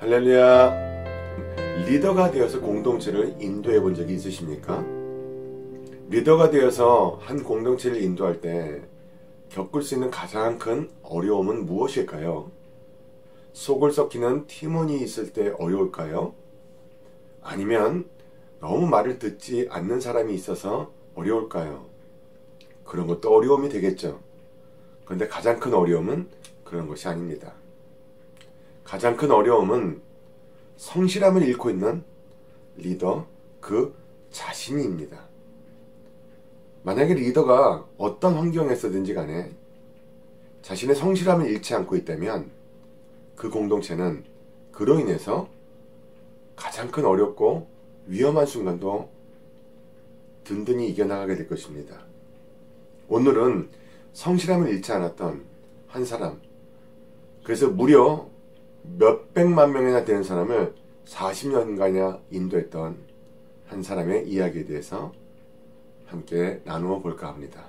할렐루야. 리더가 되어서 공동체를 인도해 본 적이 있으십니까? 리더가 되어서 한 공동체를 인도할 때 겪을 수 있는 가장 큰 어려움은 무엇일까요? 속을 썩히는 팀원이 있을 때 어려울까요? 아니면 너무 말을 듣지 않는 사람이 있어서 어려울까요? 그런 것도 어려움이 되겠죠. 그런데 가장 큰 어려움은 그런 것이 아닙니다. 가장 큰 어려움은 성실함을 잃고 있는 리더 그 자신입니다. 만약에 리더가 어떤 환경에서든지 간에 자신의 성실함을 잃지 않고 있다면 그 공동체는 그로 인해서 가장 큰 어렵고 위험한 순간도 든든히 이겨나가게 될 것입니다. 오늘은 성실함을 잃지 않았던 한 사람, 그래서 무려 몇백만 명이나 되는 사람을 40년간이나 인도했던 한 사람의 이야기에 대해서 함께 나누어 볼까 합니다.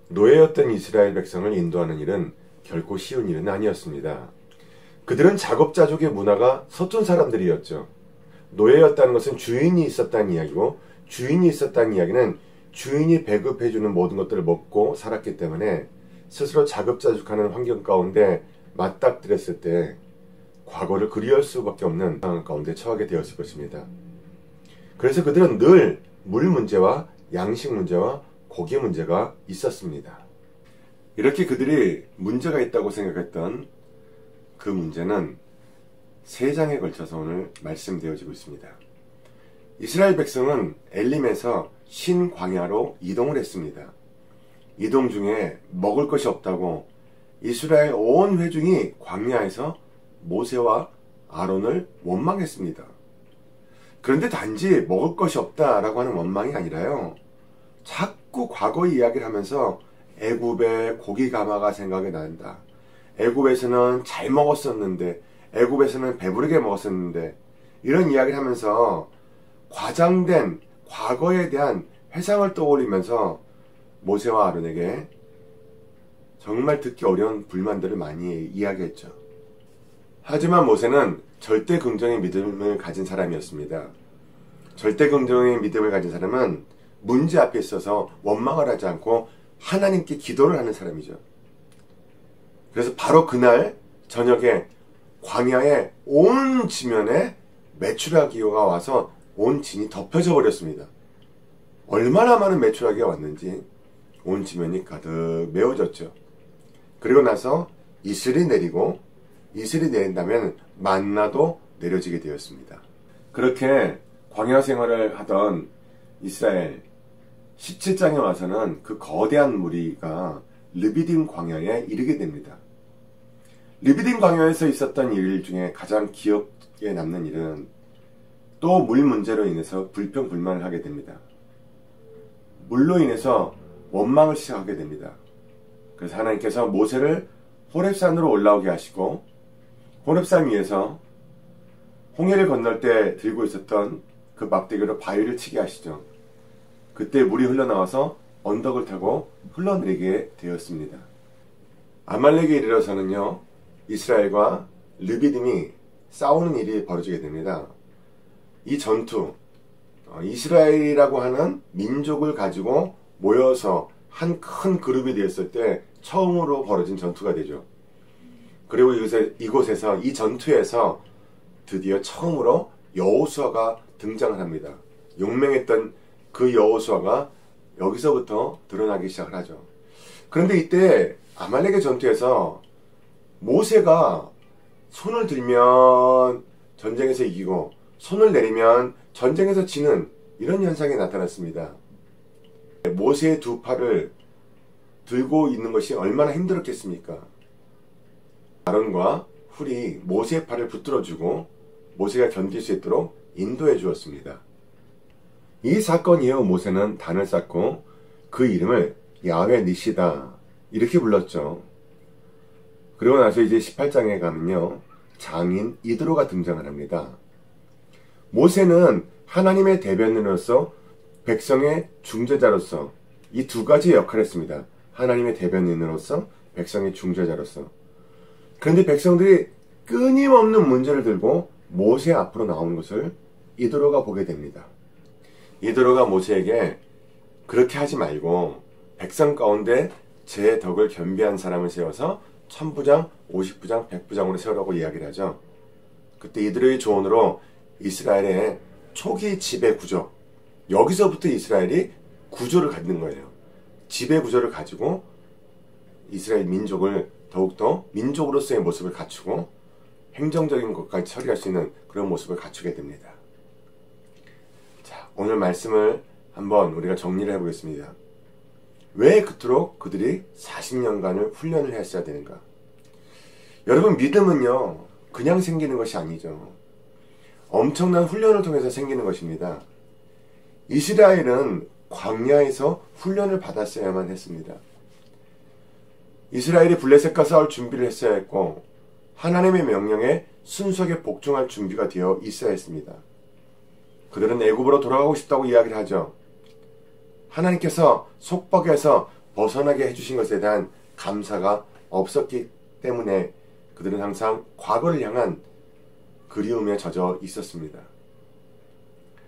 노예였던 이스라엘 백성을 인도하는 일은 결코 쉬운 일은 아니었습니다. 그들은 자급자족의 문화가 서툰 사람들이었죠. 노예였다는 것은 주인이 있었다는 이야기고, 주인이 있었다는 이야기는 주인이 배급해주는 모든 것들을 먹고 살았기 때문에 스스로 자급자족하는 환경 가운데 맞닥뜨렸을 때 과거를 그리울 수밖에 없는 상황 가운데 처하게 되었을 것입니다. 그래서 그들은 늘 물 문제와 양식 문제와 고기 문제가 있었습니다. 이렇게 그들이 문제가 있다고 생각했던 그 문제는 3장에 걸쳐서 오늘 말씀되어지고 있습니다. 이스라엘 백성은 엘림에서 신광야로 이동을 했습니다. 이동 중에 먹을 것이 없다고 이스라엘 온 회중이 광야에서 모세와 아론을 원망했습니다. 그런데 단지 먹을 것이 없다라고 하는 원망이 아니라요, 자꾸 과거 이야기를 하면서 애굽의 고기 가마가 생각이 난다. 애굽에서는 잘 먹었었는데, 애굽에서는 배부르게 먹었었는데, 이런 이야기를 하면서 과장된 과거에 대한 회상을 떠올리면서 모세와 아론에게 정말 듣기 어려운 불만들을 많이 이야기했죠. 하지만 모세는 절대 긍정의 믿음을 가진 사람이었습니다. 절대 긍정의 믿음을 가진 사람은 문제 앞에 있어서 원망을 하지 않고 하나님께 기도를 하는 사람이죠. 그래서 바로 그날 저녁에 광야의 온 지면에 메추라기가 와서 온 진이 덮여져 버렸습니다. 얼마나 많은 메추라기가 왔는지 온 지면이 가득 메워졌죠. 그리고 나서 이슬이 내리고, 이슬이 내린다면 만나도 내려지게 되었습니다. 그렇게 광야 생활을 하던 이스라엘 17장에 와서는 그 거대한 무리가 르비딤 광야에 이르게 됩니다. 르비딤 광야에서 있었던 일 중에 가장 기억에 남는 일은 또 물 문제로 인해서 불평불만을 하게 됩니다. 물로 인해서 원망을 시작하게 됩니다. 그래서 하나님께서 모세를 호렙산으로 올라오게 하시고, 호렙산 위에서 홍해를 건널 때 들고 있었던 그 막대기로 바위를 치게 하시죠. 그때 물이 흘러나와서 언덕을 타고 흘러내리게 되었습니다. 아말렉에 이르러서는요, 이스라엘과 르비딤이 싸우는 일이 벌어지게 됩니다. 이 전투, 이스라엘이라고 하는 민족을 가지고 모여서 한 큰 그룹이 되었을 때 처음으로 벌어진 전투가 되죠. 그리고 이곳에서 이 전투에서 드디어 처음으로 여호수아가 등장을 합니다. 용맹했던 그 여호수아가 여기서부터 드러나기 시작을 하죠. 그런데 이때 아말렉의 전투에서 모세가 손을 들면 전쟁에서 이기고 손을 내리면 전쟁에서 지는 이런 현상이 나타났습니다. 모세의 2팔을 들고 있는 것이 얼마나 힘들었겠습니까? 아론과 훌이 모세의 팔을 붙들어주고 모세가 견딜 수 있도록 인도해 주었습니다. 이 사건 이후 모세는 단을 쌓고 그 이름을 야훼 니시다 이렇게 불렀죠. 그리고 나서 이제 18장에 가면요, 장인 이드로가 등장을 합니다. 모세는 하나님의 대변인으로서 백성의 중재자로서 이 두 가지 역할을 했습니다. 하나님의 대변인으로서 백성의 중재자로서. 그런데 백성들이 끊임없는 문제를 들고 모세 앞으로 나오는 것을 이드로가 보게 됩니다. 이드로가 모세에게 그렇게 하지 말고 백성 가운데 제 덕을 겸비한 사람을 세워서 1000부장, 50부장, 100부장으로 세우라고 이야기를 하죠. 그때 이드로의 조언으로 이스라엘의 초기 지배 구조, 여기서부터 이스라엘이 구조를 갖는 거예요. 지배 구조를 가지고 이스라엘 민족을 더욱더 민족으로서의 모습을 갖추고 행정적인 것까지 처리할 수 있는 그런 모습을 갖추게 됩니다. 자, 오늘 말씀을 한번 우리가 정리를 해보겠습니다. 왜 그토록 그들이 40년간을 훈련을 했어야 되는가? 여러분, 믿음은요, 그냥 생기는 것이 아니죠. 엄청난 훈련을 통해서 생기는 것입니다. 이스라엘은 광야에서 훈련을 받았어야만 했습니다. 이스라엘이 블레셋과 싸울 준비를 했어야 했고 하나님의 명령에 순수하게 복종할 준비가 되어 있어야 했습니다. 그들은 애굽으로 돌아가고 싶다고 이야기를 하죠. 하나님께서 속박에서 벗어나게 해주신 것에 대한 감사가 없었기 때문에 그들은 항상 과거를 향한 그리움에 젖어 있었습니다.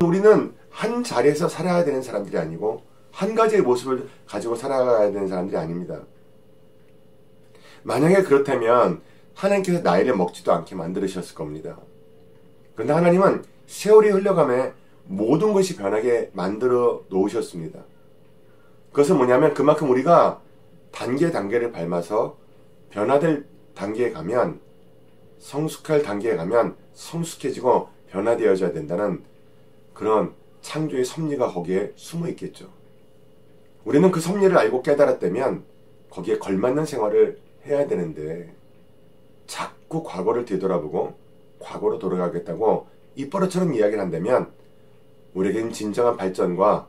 우리는 한 자리에서 살아야 되는 사람들이 아니고 한 가지의 모습을 가지고 살아가야 되는 사람들이 아닙니다. 만약에 그렇다면 하나님께서 나이를 먹지도 않게 만들으셨을 겁니다. 그런데 하나님은 세월이 흘러가며 모든 것이 변하게 만들어 놓으셨습니다. 그것은 뭐냐면 그만큼 우리가 단계를 밟아서 변화될 단계에 가면, 성숙할 단계에 가면 성숙해지고 변화되어져야 된다는 그런 창조의 섭리가 거기에 숨어 있겠죠. 우리는 그 섭리를 알고 깨달았다면 거기에 걸맞는 생활을 해야 되는데 자꾸 과거를 되돌아보고 과거로 돌아가겠다고 입버릇처럼 이야기를 한다면 우리에겐 진정한 발전과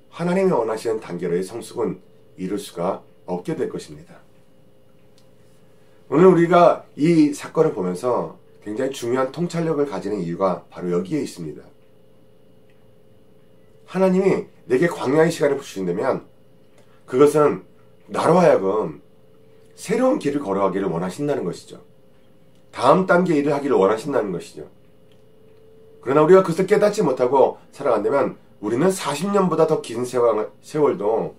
하나님이 원하시는 단계로의 성숙은 이룰 수가 없게 될 것입니다. 오늘 우리가 이 사건을 보면서 굉장히 중요한 통찰력을 가지는 이유가 바로 여기에 있습니다. 하나님이 내게 광야의 시간을 주신다면 그것은 나로 하여금 새로운 길을 걸어가기를 원하신다는 것이죠. 다음 단계 일을 하기를 원하신다는 것이죠. 그러나 우리가 그것을 깨닫지 못하고 살아간다면 우리는 40년보다 더 긴 세월도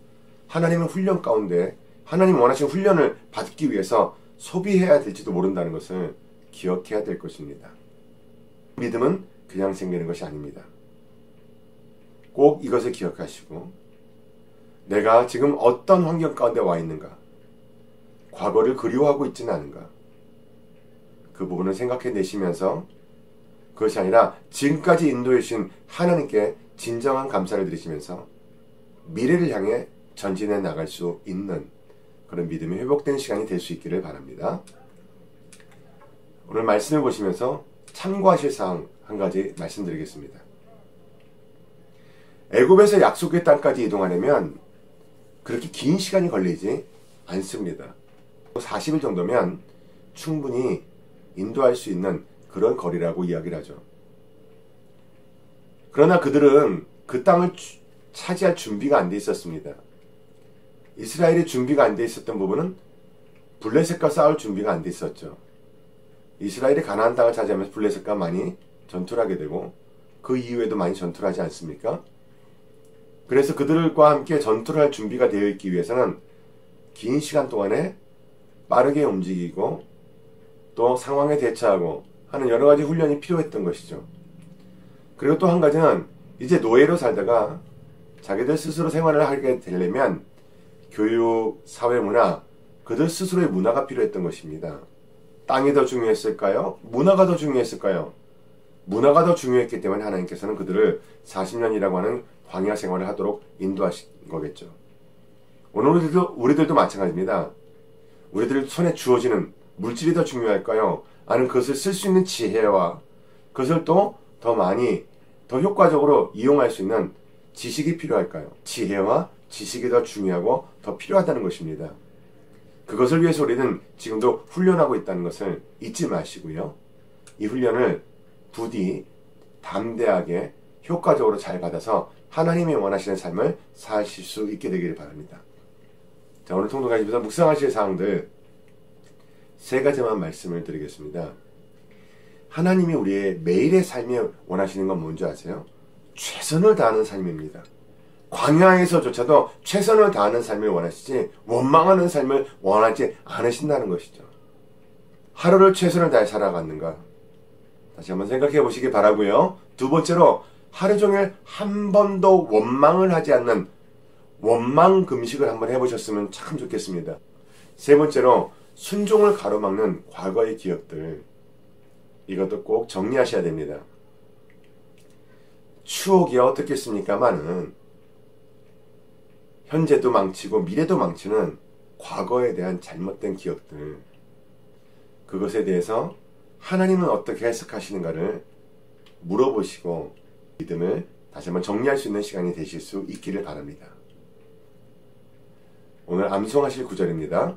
하나님의 훈련 가운데 하나님 원하시는 훈련을 받기 위해서 소비해야 될지도 모른다는 것을 기억해야 될 것입니다. 믿음은 그냥 생기는 것이 아닙니다. 꼭 이것을 기억하시고 내가 지금 어떤 환경 가운데 와 있는가, 과거를 그리워하고 있지는 않은가, 그 부분을 생각해 내시면서 그것이 아니라 지금까지 인도해 주신 하나님께 진정한 감사를 드리시면서 미래를 향해 전진해 나갈 수 있는 그런 믿음이 회복된 시간이 될 수 있기를 바랍니다. 오늘 말씀을 보시면서 참고하실 사항 한 가지 말씀드리겠습니다. 애굽에서 약속의 땅까지 이동하려면 그렇게 긴 시간이 걸리지 않습니다. 40일 정도면 충분히 인도할 수 있는 그런 거리라고 이야기를 하죠. 그러나 그들은 그 땅을 차지할 준비가 안 돼 있었습니다. 이스라엘의 준비가 안 돼 있었던 부분은 블레셋과 싸울 준비가 안 돼 있었죠. 이스라엘이 가나안 땅을 차지하면서 블레셋과 많이 전투를 하게 되고 그 이후에도 많이 전투를 하지 않습니까? 그래서 그들과 함께 전투를 할 준비가 되어 있기 위해서는 긴 시간 동안에 빠르게 움직이고 또 상황에 대처하고 하는 여러 가지 훈련이 필요했던 것이죠. 그리고 또 한 가지는 이제 노예로 살다가 자기들 스스로 생활을 하게 되려면 교육, 사회문화, 그들 스스로의 문화가 필요했던 것입니다. 땅이 더 중요했을까요? 문화가 더 중요했을까요? 문화가 더 중요했기 때문에 하나님께서는 그들을 40년이라고 하는 광야 생활을 하도록 인도하신 거겠죠. 오늘 우리들도 마찬가지입니다. 우리들 손에 주어지는 물질이 더 중요할까요? 아니면 그것을 쓸 수 있는 지혜와 그것을 또 더 많이, 더 효과적으로 이용할 수 있는 지식이 필요할까요? 지혜와 지식이 더 중요하고 더 필요하다는 것입니다. 그것을 위해서 우리는 지금도 훈련하고 있다는 것을 잊지 마시고요. 이 훈련을 부디 담대하게 효과적으로 잘 받아서 하나님이 원하시는 삶을 사실 수 있게 되기를 바랍니다. 자, 오늘 통독하시면서 묵상하실 사항들 3가지만 말씀을 드리겠습니다. 하나님이 우리의 매일의 삶에 원하시는 건 뭔지 아세요? 최선을 다하는 삶입니다. 광야에서조차도 최선을 다하는 삶을 원하시지 원망하는 삶을 원하지 않으신다는 것이죠. 하루를 최선을 다해 살아갔는가? 다시 한번 생각해 보시기 바라고요. 2번째로 하루 종일 한 번도 원망을 하지 않는 원망 금식을 한번 해보셨으면 참 좋겠습니다. 3번째로 순종을 가로막는 과거의 기억들, 이것도 꼭 정리하셔야 됩니다. 추억이야 어떻겠습니까마는 현재도 망치고 미래도 망치는 과거에 대한 잘못된 기억들, 그것에 대해서 하나님은 어떻게 해석하시는가를 물어보시고 믿음을 다시 한번 정리할 수 있는 시간이 되실 수 있기를 바랍니다. 오늘 암송하실 구절입니다.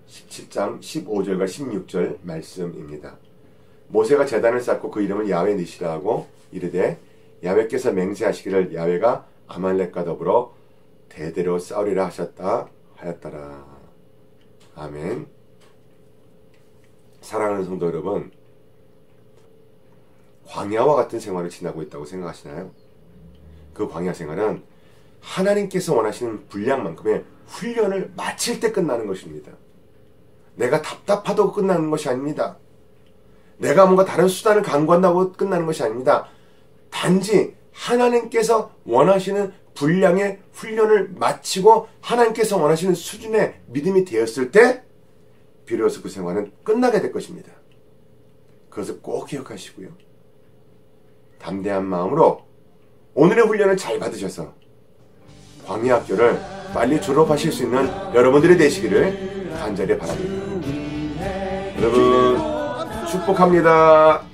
17장 15절과 16절 말씀입니다. 모세가 제단을 쌓고 그 이름을 야훼 니시라 하고 이르되 야훼께서 맹세하시기를 야훼가 아말렉과 더불어 대대로 싸우리라 하셨다 하였더라. 아멘. 사랑하는 성도 여러분, 광야와 같은 생활을 지나고 있다고 생각하시나요? 그 광야 생활은 하나님께서 원하시는 분량만큼의 훈련을 마칠 때 끝나는 것입니다. 내가 답답하다고 끝나는 것이 아닙니다. 내가 뭔가 다른 수단을 강구한다고 끝나는 것이 아닙니다. 단지 하나님께서 원하시는 분량의 훈련을 마치고 하나님께서 원하시는 수준의 믿음이 되었을 때 비로소 그 생활은 끝나게 될 것입니다. 그것을 꼭 기억하시고요. 담대한 마음으로 오늘의 훈련을 잘 받으셔서 광야 학교를 빨리 졸업하실 수 있는 여러분들이 되시기를 간절히 바랍니다. 여러분 축복합니다.